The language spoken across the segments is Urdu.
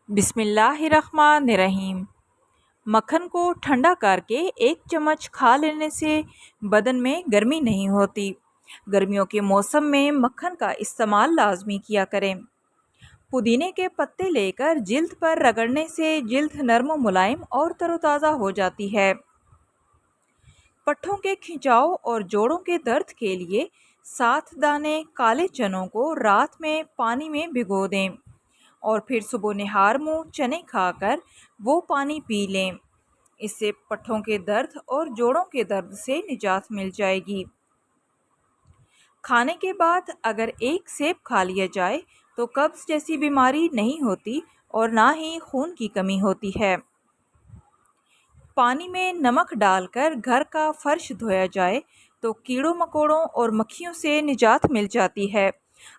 بسم اللہ الرحمن الرحیم۔ مکھن کو ٹھنڈا کر کے 1 چمچ کھا لینے سے بدن میں گرمی نہیں ہوتی۔ گرمیوں کے موسم میں مکھن کا استعمال لازمی کیا کریں۔ پودینے کے پتے لے کر جلد پر رگڑنے سے جلد نرم و ملائم اور تر و تازہ ہو جاتی ہے۔ پٹھوں کے کھنچاؤ اور جوڑوں کے درد کے لیے 7 دانے کالے چنوں کو رات میں پانی میں بھگو دیں اور پھر صبح نہار منہ چنے کھا کر وہ پانی پی لیں۔ اس سے پٹھوں کے درد اور جوڑوں کے درد سے نجات مل جائے گی۔ کھانے کے بعد اگر 1 سیب کھا لیا جائے تو قبض جیسی بیماری نہیں ہوتی اور نہ ہی خون کی کمی ہوتی ہے۔ پانی میں نمک ڈال کر گھر کا فرش دھویا جائے تو کیڑوں مکوڑوں اور مکھیوں سے نجات مل جاتی ہے۔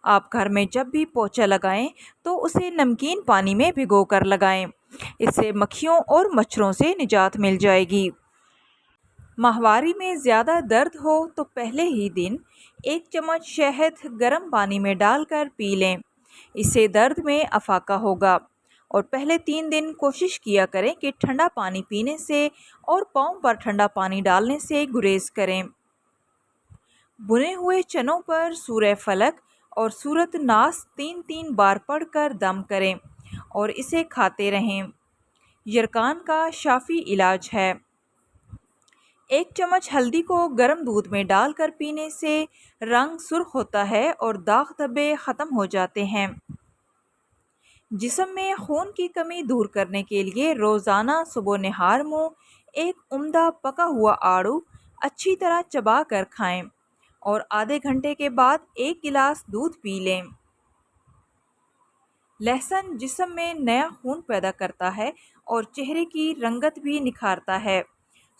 آپ گھر میں جب بھی پوچھا لگائیں تو اسے نمکین پانی میں بھگو کر لگائیں۔ اس سے مکھیوں اور مچھروں سے نجات مل جائے گی۔ ماہواری میں زیادہ درد ہو تو پہلے ہی دن 1 چمچ شہد گرم پانی میں ڈال کر پی لیں۔ اس سے درد میں افاقہ ہوگا۔ اور پہلے 3 دن کوشش کیا کریں کہ ٹھنڈا پانی پینے سے اور پاؤں پر ٹھنڈا پانی ڈالنے سے گریز کریں۔ بھنے ہوئے چنوں پر سورہ فلق اور سورۃ ناس 3 بار پڑھ کر دم کریں اور اسے کھاتے رہیں۔ یرکان کا شافی علاج ہے۔ 1 چمچ ہلدی کو گرم دودھ میں ڈال کر پینے سے رنگ سرخ ہوتا ہے اور داغ دھبے ختم ہو جاتے ہیں۔ جسم میں خون کی کمی دور کرنے کے لیے روزانہ صبح نہار منہ ایک عمدہ پکا ہوا آڑو اچھی طرح چبا کر کھائیں اور آدھے گھنٹے کے بعد 1 گلاس دودھ پی لیں۔ لہسن جسم میں نیا خون پیدا کرتا ہے اور چہرے کی رنگت بھی نکھارتا ہے۔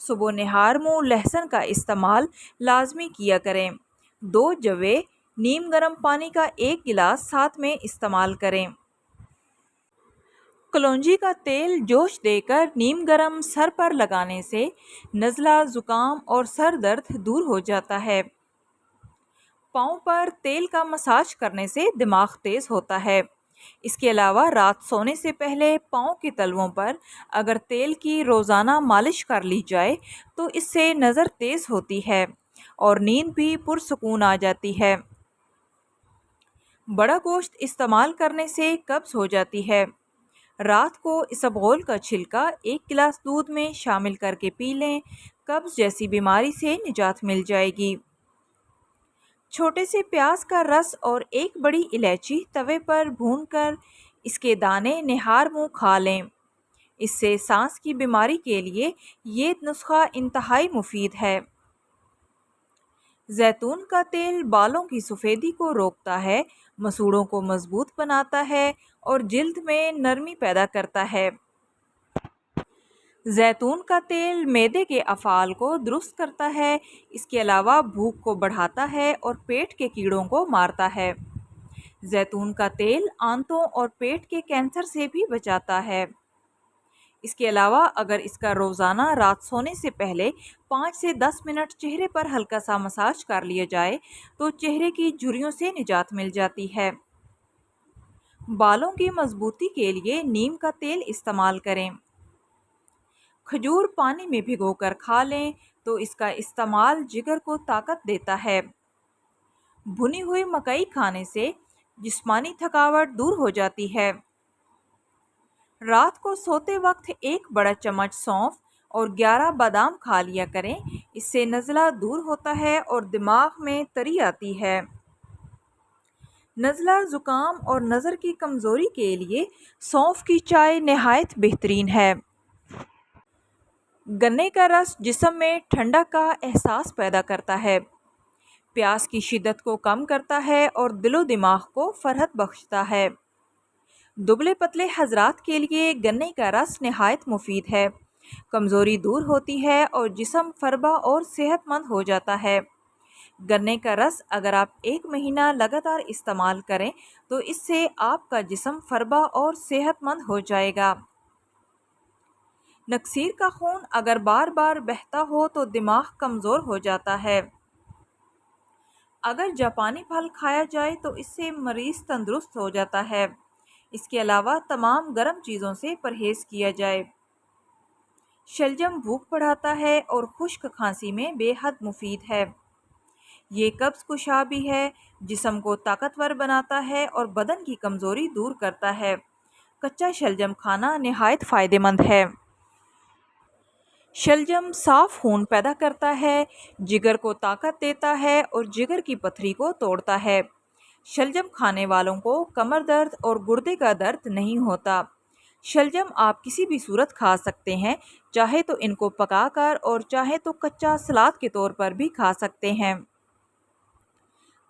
صبح نہار منہ لہسن کا استعمال لازمی کیا کریں۔ 2 جوے نیم گرم پانی کا 1 گلاس ساتھ میں استعمال کریں۔ کلونجی کا تیل جوش دے کر نیم گرم سر پر لگانے سے نزلہ، زکام اور سر درد دور ہو جاتا ہے۔ پاؤں پر تیل کا مساج کرنے سے دماغ تیز ہوتا ہے۔ اس کے علاوہ رات سونے سے پہلے پاؤں کے تلووں پر اگر تیل کی روزانہ مالش کر لی جائے تو اس سے نظر تیز ہوتی ہے اور نیند بھی پرسکون آ جاتی ہے۔ بڑا گوشت استعمال کرنے سے قبض ہو جاتی ہے۔ رات کو اسبغول کا چھلکا 1 گلاس دودھ میں شامل کر کے پی لیں۔ قبض جیسی بیماری سے نجات مل جائے گی۔ چھوٹے سے پیاز کا رس اور 1 بڑی الائچی توے پر بھون کر اس کے دانے نہار منہ کھا لیں۔ اس سے سانس کی بیماری کے لیے یہ نسخہ انتہائی مفید ہے۔ زیتون کا تیل بالوں کی سفیدی کو روکتا ہے، مسوڑوں کو مضبوط بناتا ہے اور جلد میں نرمی پیدا کرتا ہے۔ زیتون کا تیل معدے کے افعال کو درست کرتا ہے۔ اس کے علاوہ بھوک کو بڑھاتا ہے اور پیٹ کے کیڑوں کو مارتا ہے۔ زیتون کا تیل آنتوں اور پیٹ کے کینسر سے بھی بچاتا ہے۔ اس کے علاوہ اگر اس کا روزانہ رات سونے سے پہلے 5 سے 10 منٹ چہرے پر ہلکا سا مساج کر لیا جائے تو چہرے کی جھریوں سے نجات مل جاتی ہے۔ بالوں کی مضبوطی کے لیے نیم کا تیل استعمال کریں۔ کھجور پانی میں بھگو کر کھا لیں تو اس کا استعمال جگر کو طاقت دیتا ہے۔ بھنی ہوئی مکئی کھانے سے جسمانی تھکاوٹ دور ہو جاتی ہے۔ رات کو سوتے وقت 1 بڑا چمچ سونف اور 11 بادام کھا لیا کریں۔ اس سے نزلہ دور ہوتا ہے اور دماغ میں تری آتی ہے۔ نزلہ، زکام اور نظر کی کمزوری کے لیے سونف کی چائے نہایت بہترین ہے۔ گنے کا رس جسم میں ٹھنڈک کا احساس پیدا کرتا ہے، پیاس کی شدت کو کم کرتا ہے اور دل و دماغ کو فرحت بخشتا ہے۔ دبلے پتلے حضرات کے لیے گنے کا رس نہایت مفید ہے۔ کمزوری دور ہوتی ہے اور جسم فربا اور صحت مند ہو جاتا ہے۔ گنے کا رس اگر آپ 1 مہینہ لگاتار استعمال کریں تو اس سے آپ کا جسم فربا اور صحت مند ہو جائے گا۔ نکسیر کا خون اگر بار بار بہتا ہو تو دماغ کمزور ہو جاتا ہے۔ اگر جاپانی پھل کھایا جائے تو اس سے مریض تندرست ہو جاتا ہے۔ اس کے علاوہ تمام گرم چیزوں سے پرہیز کیا جائے۔ شلجم بھوک بڑھاتا ہے اور خشک کھانسی میں بے حد مفید ہے۔ یہ قبض کشا بھی ہے، جسم کو طاقتور بناتا ہے اور بدن کی کمزوری دور کرتا ہے۔ کچا شلجم کھانا نہایت فائدہ مند ہے۔ شلجم صاف خون پیدا کرتا ہے، جگر کو طاقت دیتا ہے اور جگر کی پتھری کو توڑتا ہے۔ شلجم کھانے والوں کو کمر درد اور گردے کا درد نہیں ہوتا۔ شلجم آپ کسی بھی صورت کھا سکتے ہیں، چاہے تو ان کو پکا کر اور چاہے تو کچا سلاد کے طور پر بھی کھا سکتے ہیں۔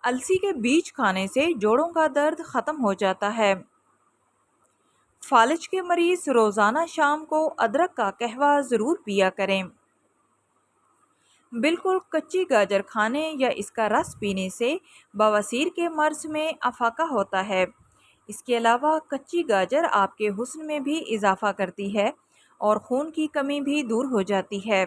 السی کے بیج کھانے سے جوڑوں کا درد ختم ہو جاتا ہے۔ فالج کے مریض روزانہ شام کو ادرک کا قہوہ ضرور پیا کریں۔ بالکل کچی گاجر کھانے یا اس کا رس پینے سے بواسیر کے مرض میں افاقہ ہوتا ہے۔ اس کے علاوہ کچی گاجر آپ کے حسن میں بھی اضافہ کرتی ہے اور خون کی کمی بھی دور ہو جاتی ہے۔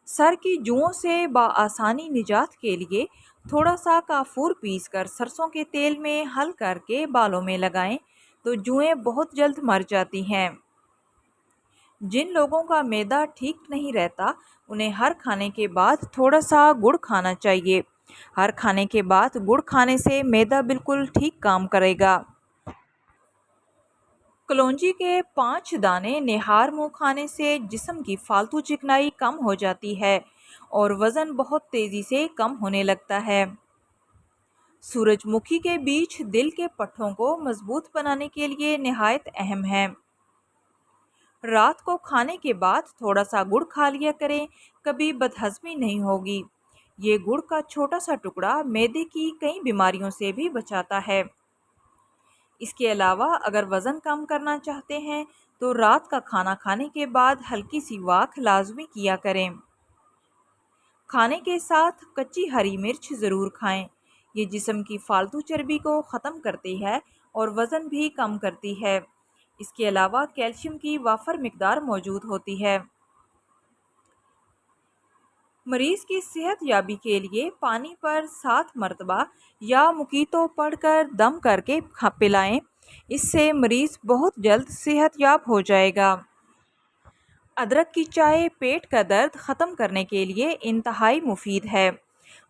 سر کی جوؤں سے بآسانی نجات کے لیے تھوڑا سا کافور پیس کر سرسوں کے تیل میں حل کر کے بالوں میں لگائیں تو جوئیں بہت جلد مر جاتی ہیں۔ جن لوگوں کا معدہ ٹھیک نہیں رہتا انہیں ہر کھانے کے بعد تھوڑا سا گڑ کھانا چاہیے۔ ہر کھانے کے بعد گڑ کھانے سے معدہ بالکل ٹھیک کام کرے گا۔ کلونجی کے 5 دانے نہار منہ کھانے سے جسم کی فالتو چکنائی کم ہو جاتی ہے اور وزن بہت تیزی سے کم ہونے لگتا ہے۔ سورج مکھی کے بیج دل کے پٹھوں کو مضبوط بنانے کے لیے نہایت اہم ہیں۔ رات کو کھانے کے بعد تھوڑا سا گڑ کھا لیا کریں، کبھی بدہضمی نہیں ہوگی۔ یہ گڑ کا چھوٹا سا ٹکڑا معدے کی کئی بیماریوں سے بھی بچاتا ہے۔ اس کے علاوہ اگر وزن کم کرنا چاہتے ہیں تو رات کا کھانا کھانے کے بعد ہلکی سی واک لازمی کیا کریں۔ کھانے کے ساتھ کچی ہری مرچ ضرور کھائیں۔ یہ جسم کی فالتو چربی کو ختم کرتی ہے اور وزن بھی کم کرتی ہے۔ اس کے علاوہ کیلشیم کی وافر مقدار موجود ہوتی ہے۔ مریض کی صحت یابی کے لیے پانی پر 7 مرتبہ یا مکیتو پڑھ کر دم کر کے پلائیں، اس سے مریض بہت جلد صحت یاب ہو جائے گا۔ ادرک کی چائے پیٹ کا درد ختم کرنے کے لیے انتہائی مفید ہے۔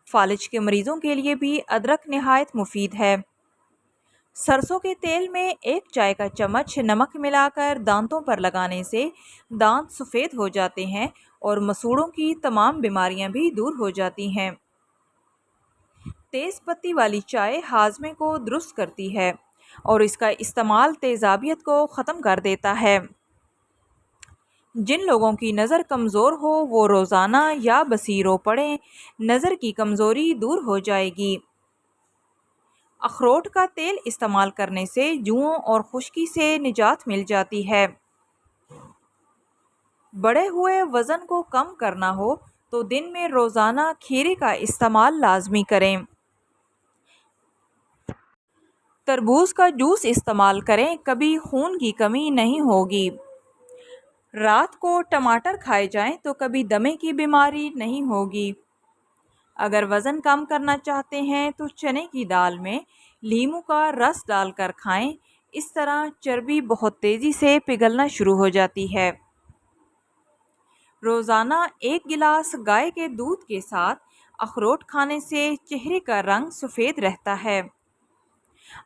فالج کے مریضوں کے لیے بھی ادرک نہایت مفید ہے۔ سرسوں کے تیل میں 1 چائے کا چمچ نمک ملا کر دانتوں پر لگانے سے دانت سفید ہو جاتے ہیں اور مسوڑوں کی تمام بیماریاں بھی دور ہو جاتی ہیں۔ تیز پتی والی چائے ہاضمے کو درست کرتی ہے اور اس کا استعمال تیزابیت کو ختم کر دیتا ہے۔ جن لوگوں کی نظر کمزور ہو وہ روزانہ یا بصیرو پڑھیں، نظر کی کمزوری دور ہو جائے گی۔ اخروٹ کا تیل استعمال کرنے سے جوؤں اور خشکی سے نجات مل جاتی ہے۔ بڑھے ہوئے وزن کو کم کرنا ہو تو دن میں روزانہ کھیرے کا استعمال لازمی کریں۔ تربوز کا جوس استعمال کریں، کبھی خون کی کمی نہیں ہوگی۔ رات کو ٹماٹر کھائے جائیں تو کبھی دمے کی بیماری نہیں ہوگی۔ اگر وزن کم کرنا چاہتے ہیں تو چنے کی دال میں لیموں کا رس ڈال کر کھائیں، اس طرح چربی بہت تیزی سے پگھلنا شروع ہو جاتی ہے۔ روزانہ 1 گلاس گائے کے دودھ کے ساتھ اخروٹ کھانے سے چہرے کا رنگ سفید رہتا ہے۔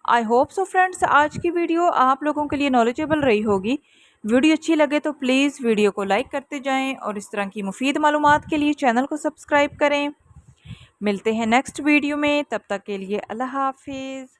آئی ہوپ سو فرینڈس، آج کی ویڈیو آپ لوگوں کے لیے نالجیبل رہی ہوگی۔ ویڈیو اچھی لگے تو پلیز ویڈیو کو لائک کرتے جائیں اور اس طرح کی مفید معلومات کے لیے چینل کو سبسکرائب کریں۔ ملتے ہیں نیکسٹ ویڈیو میں، تب تک کے لیے اللہ حافظ۔